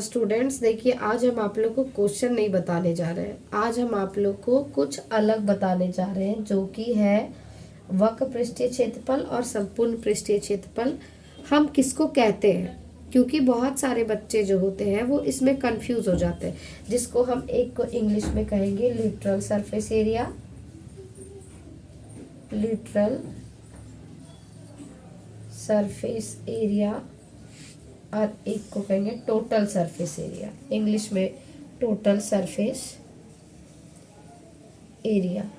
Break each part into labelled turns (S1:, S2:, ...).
S1: Students देखिए, आज हम आप लोग को क्वेश्चन नहीं बताने जा रहे हैं। आज हम आप लोग को कुछ अलग बताने जा रहे हैं, जो कि है वक्र पृष्ठीय क्षेत्रफल और संपूर्ण पृष्ठीय क्षेत्रफल हम किसको कहते हैं। क्योंकि बहुत सारे बच्चे जो होते हैं वो इसमें कंफ्यूज हो जाते हैं, जिसको हम एक को इंग्लिश में कहेंगे literal surface area, literal surface area, और एक को कहेंगे टोटल सरफेस एरिया, इंग्लिश में टोटल सरफेस एरिया।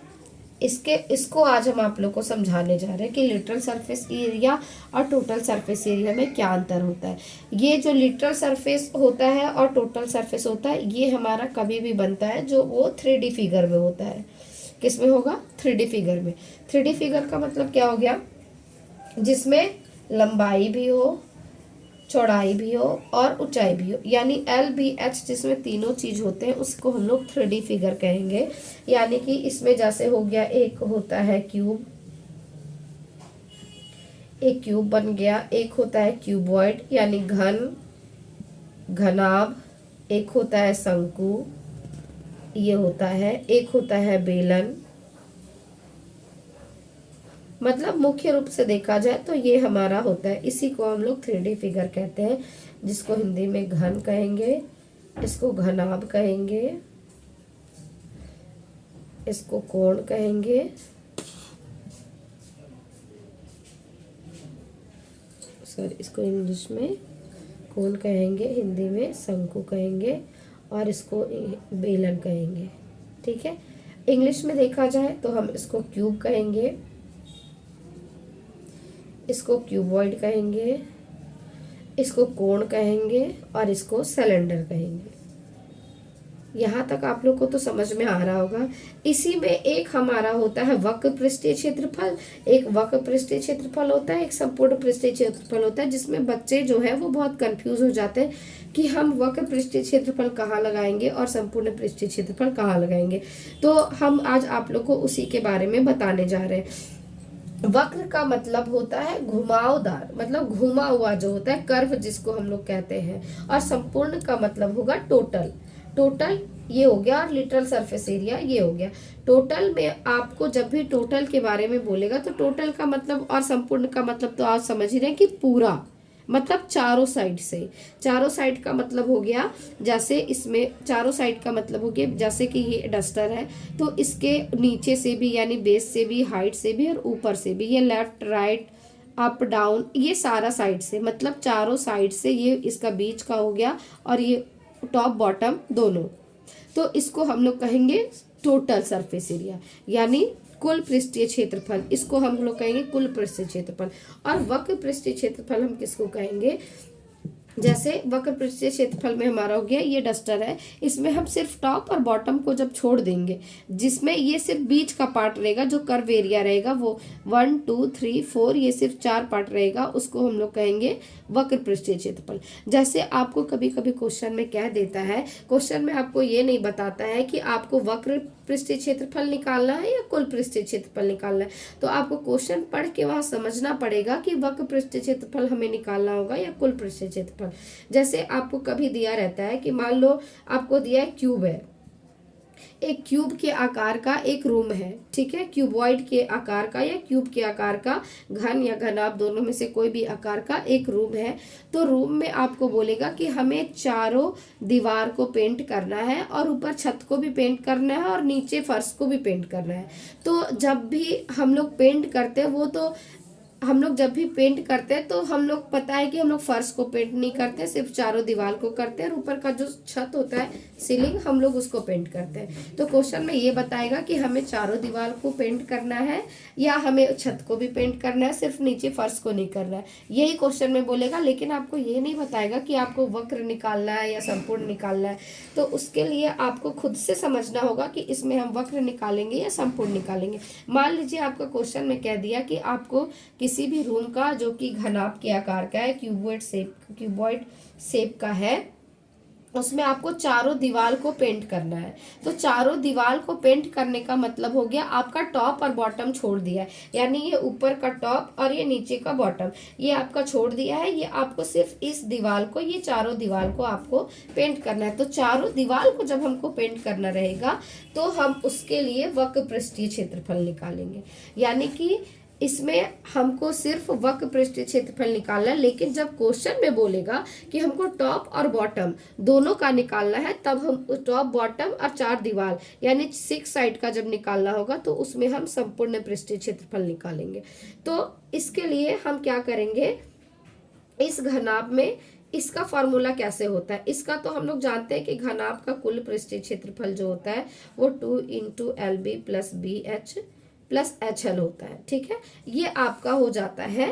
S1: इसको आज हम आप लोग को समझाने जा रहे हैं कि लिटरल सरफेस एरिया और टोटल सरफेस एरिया में क्या अंतर होता है। ये जो लिटरल सरफेस होता है और टोटल सरफेस होता है, ये हमारा कभी भी बनता है जो वो 3D फिगर में होता है। किस में होगा? 3D फिगर में। 3D फिगर का मतलब क्या हो गया? जिसमें लंबाई भी हो, चौड़ाई भी हो और ऊंचाई भी हो, यानी LBH जिसमें तीनों चीज होते हैं उसको हम लोग 3D फिगर कहेंगे। यानी कि इसमें जैसे हो गया, एक होता है क्यूब, एक क्यूब बन गया, एक होता है क्यूबॉइड यानी घन, घनाभ, एक होता है शंकु, ये होता है, एक होता है बेलन। मतलब मुख्य रूप से देखा जाए तो ये हमारा होता है, इसी को हम लोग 3D फिगर कहते हैं, जिसको हिंदी में घन कहेंगे, इसको घनाभ कहेंगे, इसको कोण कहेंगे, सॉरी इसको इंग्लिश में कोण कहेंगे, हिंदी में शंकु कहेंगे, और इसको बेलन कहेंगे। ठीक है, इंग्लिश में देखा जाए तो हम इसको क्यूब कहेंगे, इसको क्यूबॉइड कहेंगे, इसको कोण कहेंगे, और इसको सिलेंडर कहेंगे। यहाँ तक आप लोग को तो समझ में आ रहा होगा। इसी में एक हमारा होता है वक्र पृष्ठीय क्षेत्रफल, एक वक्र पृष्ठीय क्षेत्रफल होता है, एक संपूर्ण पृष्ठीय क्षेत्रफल होता है, जिसमें बच्चे जो है वो बहुत कंफ्यूज हो जाते हैं कि हम वक्र पृष्ठीय क्षेत्रफल कहाँ लगाएंगे और संपूर्ण पृष्ठीय क्षेत्रफल कहाँ लगाएंगे। तो हम आज आप लोग को उसी के बारे में बताने जा रहे हैं। वक्र का मतलब होता है घुमावदार, मतलब घुमा हुआ जो होता है, कर्व जिसको हम लोग कहते हैं, और संपूर्ण का मतलब होगा टोटल। टोटल ये हो गया, और लिटरल सरफेस एरिया ये हो गया। टोटल में आपको जब भी टोटल के बारे में बोलेगा तो टोटल का मतलब और संपूर्ण का मतलब तो आप समझ ही रहे हैं कि पूरा, मतलब चारों साइड से। चारों साइड का मतलब हो गया, जैसे इसमें चारों साइड का मतलब हो गया, जैसे कि ये डस्टर है तो इसके नीचे से भी यानी बेस से भी, हाइट से भी और ऊपर से भी, ये लेफ्ट राइट अप डाउन, ये सारा साइड से, मतलब चारों साइड से, ये इसका बीच का हो गया, और ये टॉप बॉटम दोनों। तो इसको हम लोग कहेंगे टोटल सरफेस एरिया, यानी कुल पृष्ठीय क्षेत्रफल, इसको हम लोग कहेंगे कुल पृष्ठीय क्षेत्रफल। और वक्र पृष्ठीय क्षेत्रफल हम किसको कहेंगे? जैसे वक्र पृष्ठीय क्षेत्रफल में हमारा हो गया, ये डस्टर है, इसमें हम सिर्फ टॉप और बॉटम को जब छोड़ देंगे, जिसमें ये सिर्फ बीच का पार्ट रहेगा, जो कर्व एरिया रहेगा वो 1 2 3 4, ये सिर्फ 4 पार्ट रहेगा, उसको हम लोग कहेंगे वक्र पृष्ठीय क्षेत्रफल। जैसे आपको कभी कभी क्वेश्चन में कह देता है, क्वेश्चन में आपको ये नहीं बताता है कि आपको वक्र पृष्ठीय क्षेत्रफल निकालना है या कुल पृष्ठीय क्षेत्रफल निकालना है, तो आपको क्वेश्चन पढ़ के वहां समझना पड़ेगा कि वक्र पृष्ठीय क्षेत्रफल हमें निकालना होगा या कुल पृष्ठीय क्षेत्रफल। जैसे आपको कभी दिया रहता है कि मान लो आपको दिया है क्यूब है, एक क्यूब के आकार का एक रूम है, ठीक है, क्यूबॉइड के आकार का या क्यूब के आकार का, घन या घनाभ दोनों में से कोई भी आकार का एक रूम है। तो रूम में आपको बोलेगा कि हमें चारों दीवार को पेंट करना है, और ऊपर छत को भी पेंट करना है, और नीचे फर्श को भी पेंट करना है। तो जब भी हम लोग पेंट करते हैं, वो तो हम लोग जब भी पेंट करते हैं तो हम लोग पता है कि हम लोग फर्श को पेंट नहीं करते, सिर्फ चारों दीवार को करते हैं, और ऊपर का जो छत होता है, सीलिंग, हम लोग उसको पेंट करते हैं। तो क्वेश्चन में ये बताएगा कि हमें चारों दीवार को पेंट करना है या हमें छत को भी पेंट करना है, सिर्फ नीचे फर्श को नहीं करना है, यही क्वेश्चन में बोलेगा। लेकिन आपको ये नहीं बताएगा कि आपको वक्र निकालना है या संपूर्ण निकालना है। तो उसके लिए आपको खुद से समझना होगा कि इसमें हम वक्र निकालेंगे या संपूर्ण निकालेंगे। मान लीजिए आपका क्वेश्चन में कह दिया कि आपको किसी भी रूम का जो कि घनाभ के आकार का है, क्यूबॉइड शेप का है, उसमें आपको चारों दीवार को पेंट करना है। तो चारों दीवार को पेंट करने का मतलब हो गया आपका टॉप और बॉटम छोड़ दिया है, यानी ये ऊपर का टॉप और ये नीचे का बॉटम ये आपका छोड़ दिया है। ये आपको सिर्फ इस दीवार को, ये चारों दीवार को आपको पेंट करना है। तो चारों दीवार को जब हमको पेंट करना रहेगा तो हम उसके लिए वक्र पृष्ठीय क्षेत्रफल निकालेंगे, यानी कि इसमें हमको सिर्फ वक्र पृष्ठीय क्षेत्रफल निकालना है। लेकिन जब क्वेश्चन में बोलेगा कि हमको टॉप और बॉटम दोनों का निकालना है, तब हम टॉप बॉटम और चार दीवार यानी 6 साइड का जब निकालना होगा तो उसमें हम संपूर्ण पृष्ठीय क्षेत्रफल निकालेंगे। तो इसके लिए हम क्या करेंगे, इस घनाभ में इसका फॉर्मूला कैसे होता है, इसका तो हम लोग जानते हैं कि घनाभ का कुल पृष्ठीय क्षेत्रफल जो होता है वो 2 into L B plus B H plus H L होता है। ठीक है, ये आपका हो जाता है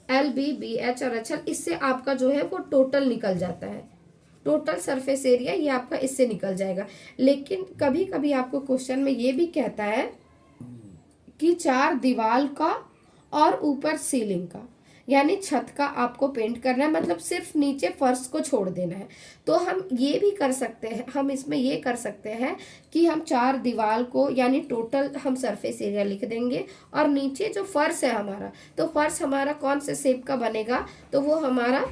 S1: एल बी बी एच और एच एल। इससे आपका जो है वो टोटल निकल जाता है, टोटल सरफेस एरिया ये आपका इससे निकल जाएगा। लेकिन कभी कभी आपको क्वेश्चन में ये भी कहता है कि चार दीवार का और ऊपर सीलिंग का, यानी छत का आपको पेंट करना है, मतलब सिर्फ नीचे फर्श को छोड़ देना है। तो हम ये भी कर सकते हैं, हम इसमें ये कर सकते हैं कि हम चार दीवार को यानी टोटल हम सरफेस एरिया लिख देंगे, और नीचे जो फर्श है हमारा, तो फर्श हमारा कौन से शेप का बनेगा, तो वो हमारा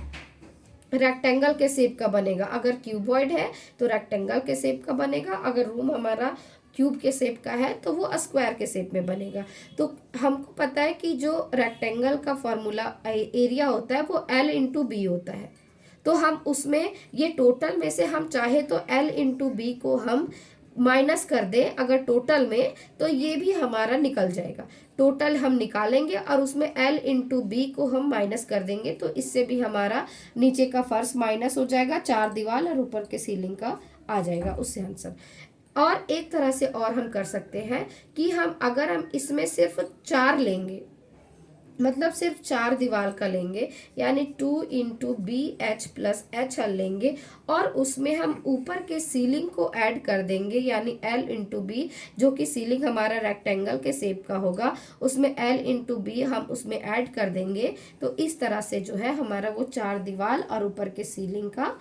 S1: रेक्टेंगल के शेप का बनेगा। अगर क्यूबॉइड है तो रेक्टेंगल के शेप का बनेगा, अगर रूम हमारा क्यूब के शेप का है तो वो स्क्वायर के शेप में बनेगा। तो हमको पता है कि जो रेक्टेंगल का फॉर्मूला एरिया होता है वो L इंटू बी होता है। तो हम उसमें ये टोटल में से हम चाहे तो L इंटू बी को हम माइनस कर दें अगर टोटल में, तो ये भी हमारा निकल जाएगा। टोटल हम निकालेंगे और उसमें L इंटू बी को हम माइनस कर देंगे, तो इससे भी हमारा नीचे का फर्श माइनस हो जाएगा, चार दीवार और ऊपर के सीलिंग का आ जाएगा उससे आंसर। और एक तरह से और हम कर सकते हैं कि अगर हम इसमें सिर्फ चार लेंगे, मतलब सिर्फ चार दीवार का लेंगे, यानी 2 into B H plus H L लेंगे, और उसमें हम ऊपर के सीलिंग को ऐड कर देंगे, यानी एल इंटू बी, जो कि सीलिंग हमारा रेक्टेंगल के शेप का होगा, उसमें एल इंटू बी हम उसमें ऐड कर देंगे। तो इस तरह से जो है हमारा वो चार दीवार और ऊपर के सीलिंग का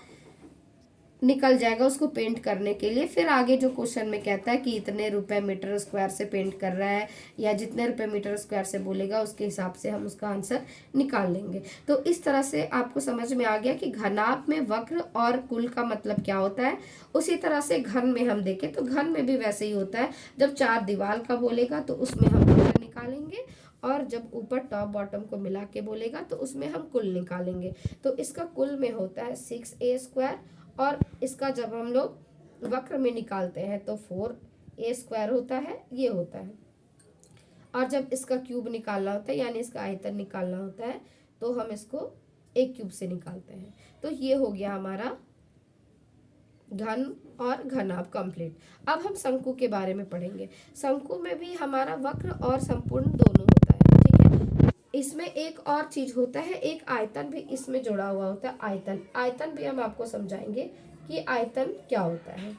S1: निकल जाएगा उसको पेंट करने के लिए। फिर आगे जो क्वेश्चन में कहता है कि इतने रुपए मीटर स्क्वायर से पेंट कर रहा है, या जितने रुपए मीटर स्क्वायर से बोलेगा उसके हिसाब से हम उसका आंसर निकाल लेंगे। तो इस तरह से आपको समझ में आ गया कि घनाभ में वक्र और कुल का मतलब क्या होता है। उसी तरह से घन में हम देखें तो घन में भी वैसे ही होता है, जब चार दीवार का बोलेगा तो उसमें हम वक्र निकालेंगे, और जब ऊपर टॉप बॉटम को मिला के बोलेगा तो उसमें हम कुल निकालेंगे। तो इसका कुल में होता है 6a स्क्वायर, और इसका जब हम लोग वक्र में निकालते हैं तो 4a स्क्वायर होता है, ये होता है। और जब इसका क्यूब निकालना होता है यानी इसका आयतन निकालना होता है तो हम इसको एक क्यूब से निकालते हैं। तो ये हो गया हमारा घन और घनाभ कंप्लीट। अब हम शंकु के बारे में पढ़ेंगे। शंकु में भी हमारा वक्र और संपूर्ण दोनों होता है। ठीक है, इसमें एक और चीज होता है, एक आयतन भी इसमें जुड़ा हुआ होता है। आयतन भी हम आपको समझाएंगे कि आयतन क्या होता है।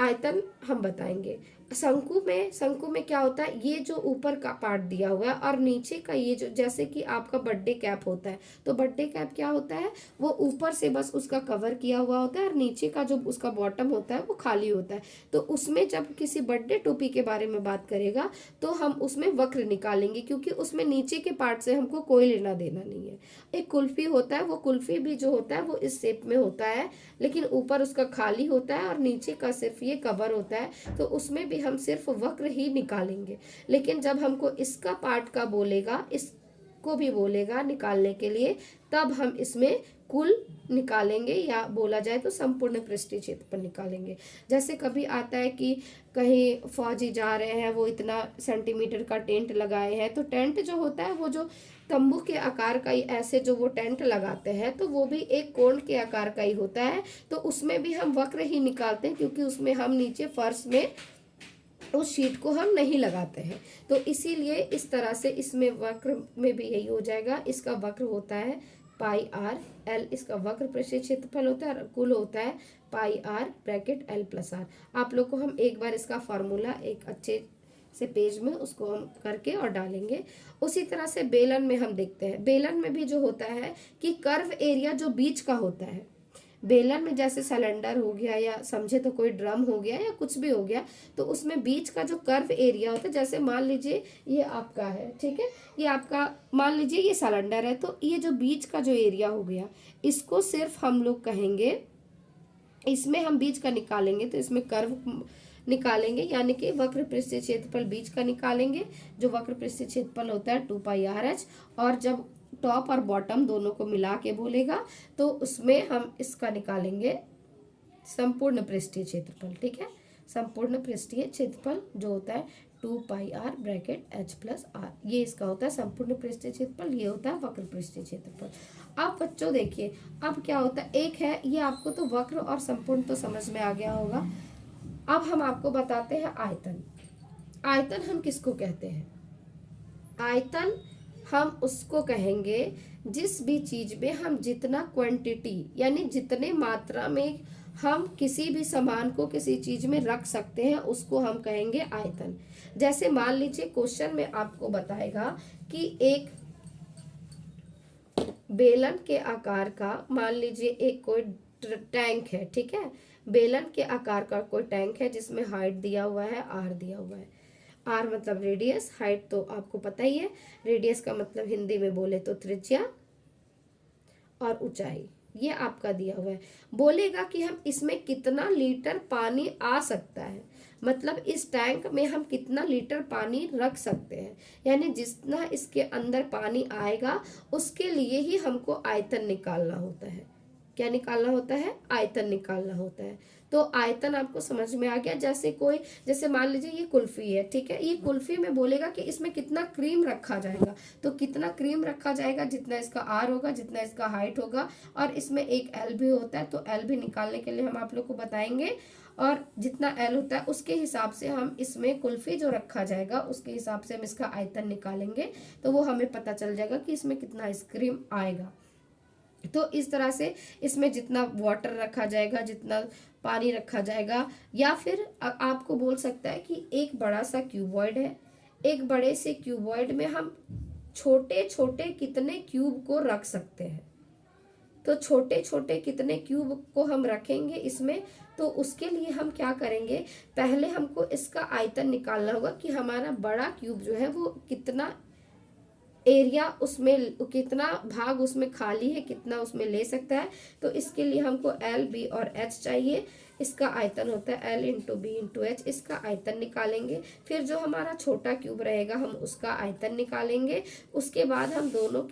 S1: आयतन हम बताएंगे। शंकु में क्या होता है, ये जो ऊपर का पार्ट दिया हुआ है और नीचे का ये जो, जैसे कि आपका बर्थडे कैप होता है, तो बर्थडे कैप क्या होता है, वो ऊपर से बस उसका कवर किया हुआ होता है और नीचे का जो उसका बॉटम होता है वो खाली होता है। तो उसमें जब किसी बर्थडे टोपी के बारे में बात करेगा तो हम उसमें वक्र निकालेंगे, क्योंकि उसमें नीचे के पार्ट से हमको कोई लेना देना नहीं है। एक कुल्फी होता है, वो कुल्फी भी जो होता है वो इस शेप में होता है, लेकिन ऊपर उसका खाली होता है और नीचे का सिर्फ ये कवर होता है, तो उसमें भी हम सिर्फ वक्र ही निकालेंगे। लेकिन जब हमको इसका पार्ट का बोलेगा, इसको भी बोलेगा निकालने के लिए, तब हम इसमें कुल निकालेंगे, या बोला जाए तो संपूर्ण पृष्ठीय क्षेत्रफल निकालेंगे। जैसे कभी आता है कि कहीं फौजी जा रहे हैं, वो इतना सेंटीमीटर का टेंट लगाए हैं, तो टेंट जो होता है वो जो तंबू के आकार का ही ऐसे जो वो टेंट लगाते हैं, तो वो भी एक कोण के आकार का ही होता है। तो उसमें भी हम वक्र ही निकालते हैं, क्योंकि उसमें हम नीचे फर्श में उस शीट को हम नहीं लगाते हैं। तो इसीलिए इस तरह से इसमें वक्र में भी यही हो जाएगा। इसका वक्र होता है पाई आर एल, इसका वक्र पृष्ठीय क्षेत्रफल होता है, और कुल होता है pi R bracket L plus R. आप लोग को हम एक बार इसका फॉर्मूला एक अच्छे से पेज में उसको हम करके और डालेंगे। उसी तरह से बेलन में हम देखते हैं। बेलन में भी जो होता है कि कर्व एरिया जो बीच का होता है, बेलन में जैसे सिलेंडर हो गया या समझे तो कोई ड्रम हो गया या कुछ भी हो गया, तो उसमें बीच का जो कर्व एरिया होता है, जैसे मान लीजिए ये आपका है, ठीक है, ये आपका मान लीजिए ये सिलेंडर है, तो ये जो बीच का जो एरिया हो गया, इसको सिर्फ हम लोग कहेंगे, इसमें हम बीच का निकालेंगे तो इसमें कर्व निकालेंगे, यानी कि वक्र पृष्ठीय क्षेत्रफल बीच का निकालेंगे, जो वक्र पृष्ठीय क्षेत्रफल होता है 2πr/h। और जब टॉप और बॉटम दोनों को मिला के बोलेगा तो उसमें हम इसका निकालेंगे संपूर्ण पृष्ठीय क्षेत्रफल, ठीक है, संपूर्ण पृष्ठीय क्षेत्रफल जो होता है 2πr/h+r, ये इसका होता है संपूर्ण पृष्ठीय क्षेत्रफल, ये होता है वक्र पृष्ठीय क्षेत्रफल। अब बच्चों देखिए, अब क्या होता है, एक है ये आपको तो वक्र और संपूर्ण तो समझ में आ गया होगा। अब हम आपको बताते हैं आयतन। आयतन हम किसको कहते हैं? आयतन हम उसको कहेंगे जिस भी चीज में हम जितना क्वांटिटी यानी जितने मात्रा में हम किसी भी सामान को किसी चीज में रख सकते हैं उसको हम कहेंगे आयतन। जैसे मान लीजिए क्वेश्चन में आपको बताएगा कि एक बेलन के आकार का, मान लीजिए एक कोई टैंक है, ठीक है, बेलन के आकार का कोई टैंक है जिसमें हाइट दिया हुआ है, आर दिया हुआ है। आर मतलब रेडियस, हाइट तो आपको पता ही है, रेडियस का मतलब हिंदी में बोले तो त्रिज्या, और ऊंचाई ये आपका दिया हुआ है। बोलेगा कि हम इसमें कितना लीटर पानी आ सकता है, मतलब इस टैंक में हम कितना लीटर पानी रख सकते हैं, यानी जितना इसके अंदर पानी आएगा उसके लिए ही हमको आयतन निकालना होता है। क्या निकालना होता है? आयतन निकालना होता है। तो आयतन आपको समझ में आ गया। जैसे मान लीजिए ये कुल्फी है, ठीक है, ये कुल्फी में बोलेगा कि इसमें कितना क्रीम रखा जाएगा, तो कितना क्रीम रखा जाएगा, जितना इसका आर होगा, जितना इसका हाइट होगा, और इसमें एक एल भी होता है, तो एल भी निकालने के लिए हम आप लोग को बताएंगे, और जितना एल होता है उसके हिसाब से हम इसमें कुल्फी जो रखा जाएगा उसके हिसाब से हम इसका आयतन निकालेंगे, तो वो हमें पता चल जाएगा कि इसमें कितना आइसक्रीम आएगा। तो इस तरह से इसमें जितना वाटर रखा जाएगा, जितना पानी रखा जाएगा, या फिर आपको बोल सकता है कि एक बड़ा सा क्यूबॉइड है, एक बड़े से क्यूबॉइड में हम छोटे छोटे कितने क्यूब को रख सकते हैं, तो छोटे छोटे कितने क्यूब को हम रखेंगे इसमें, तो उसके लिए हम क्या करेंगे, पहले हमको इसका आयतन निकालना होगा कि हमारा बड़ा क्यूब जो है वो कितना एरिया, उसमें कितना भाग उसमें खाली है, कितना उसमें ले सकता है। तो इसके लिए हमको एल, बी और एच चाहिए। इसका आयतन होता है L into B into H, इसका आयतन निकालेंगे। फिर जो हमारा छोटा क्यूब रहेगा हम उसका आयतन निकालेंगे। उसके बाद हम दोनों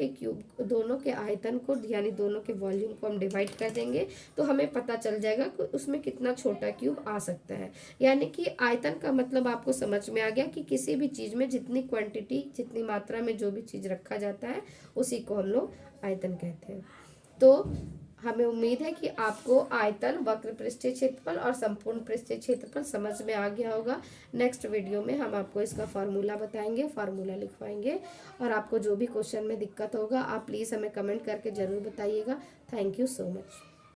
S1: के आयतन को यानी दोनों के वॉल्यूम को हम डिवाइड कर देंगे, तो हमें पता चल जाएगा कि उसमें कितना छोटा क्यूब आ सकता है। यानी कि आयतन का मतलब आपको समझ में आ गया कि किसी भी चीज में जितनी क्वांटिटी, जितनी मात्रा में जो भी चीज रखा जाता है उसी को हम लोग आयतन कहते हैं। तो हमें उम्मीद है कि आपको आयतन, वक्र पृष्ठीय क्षेत्रफल और संपूर्ण पृष्ठीय क्षेत्रफल समझ में आ गया होगा। नेक्स्ट वीडियो में हम आपको इसका फार्मूला बताएंगे, फार्मूला लिखवाएंगे, और आपको जो भी क्वेश्चन में दिक्कत होगा आप प्लीज़ हमें कमेंट करके ज़रूर बताइएगा। Thank you so much.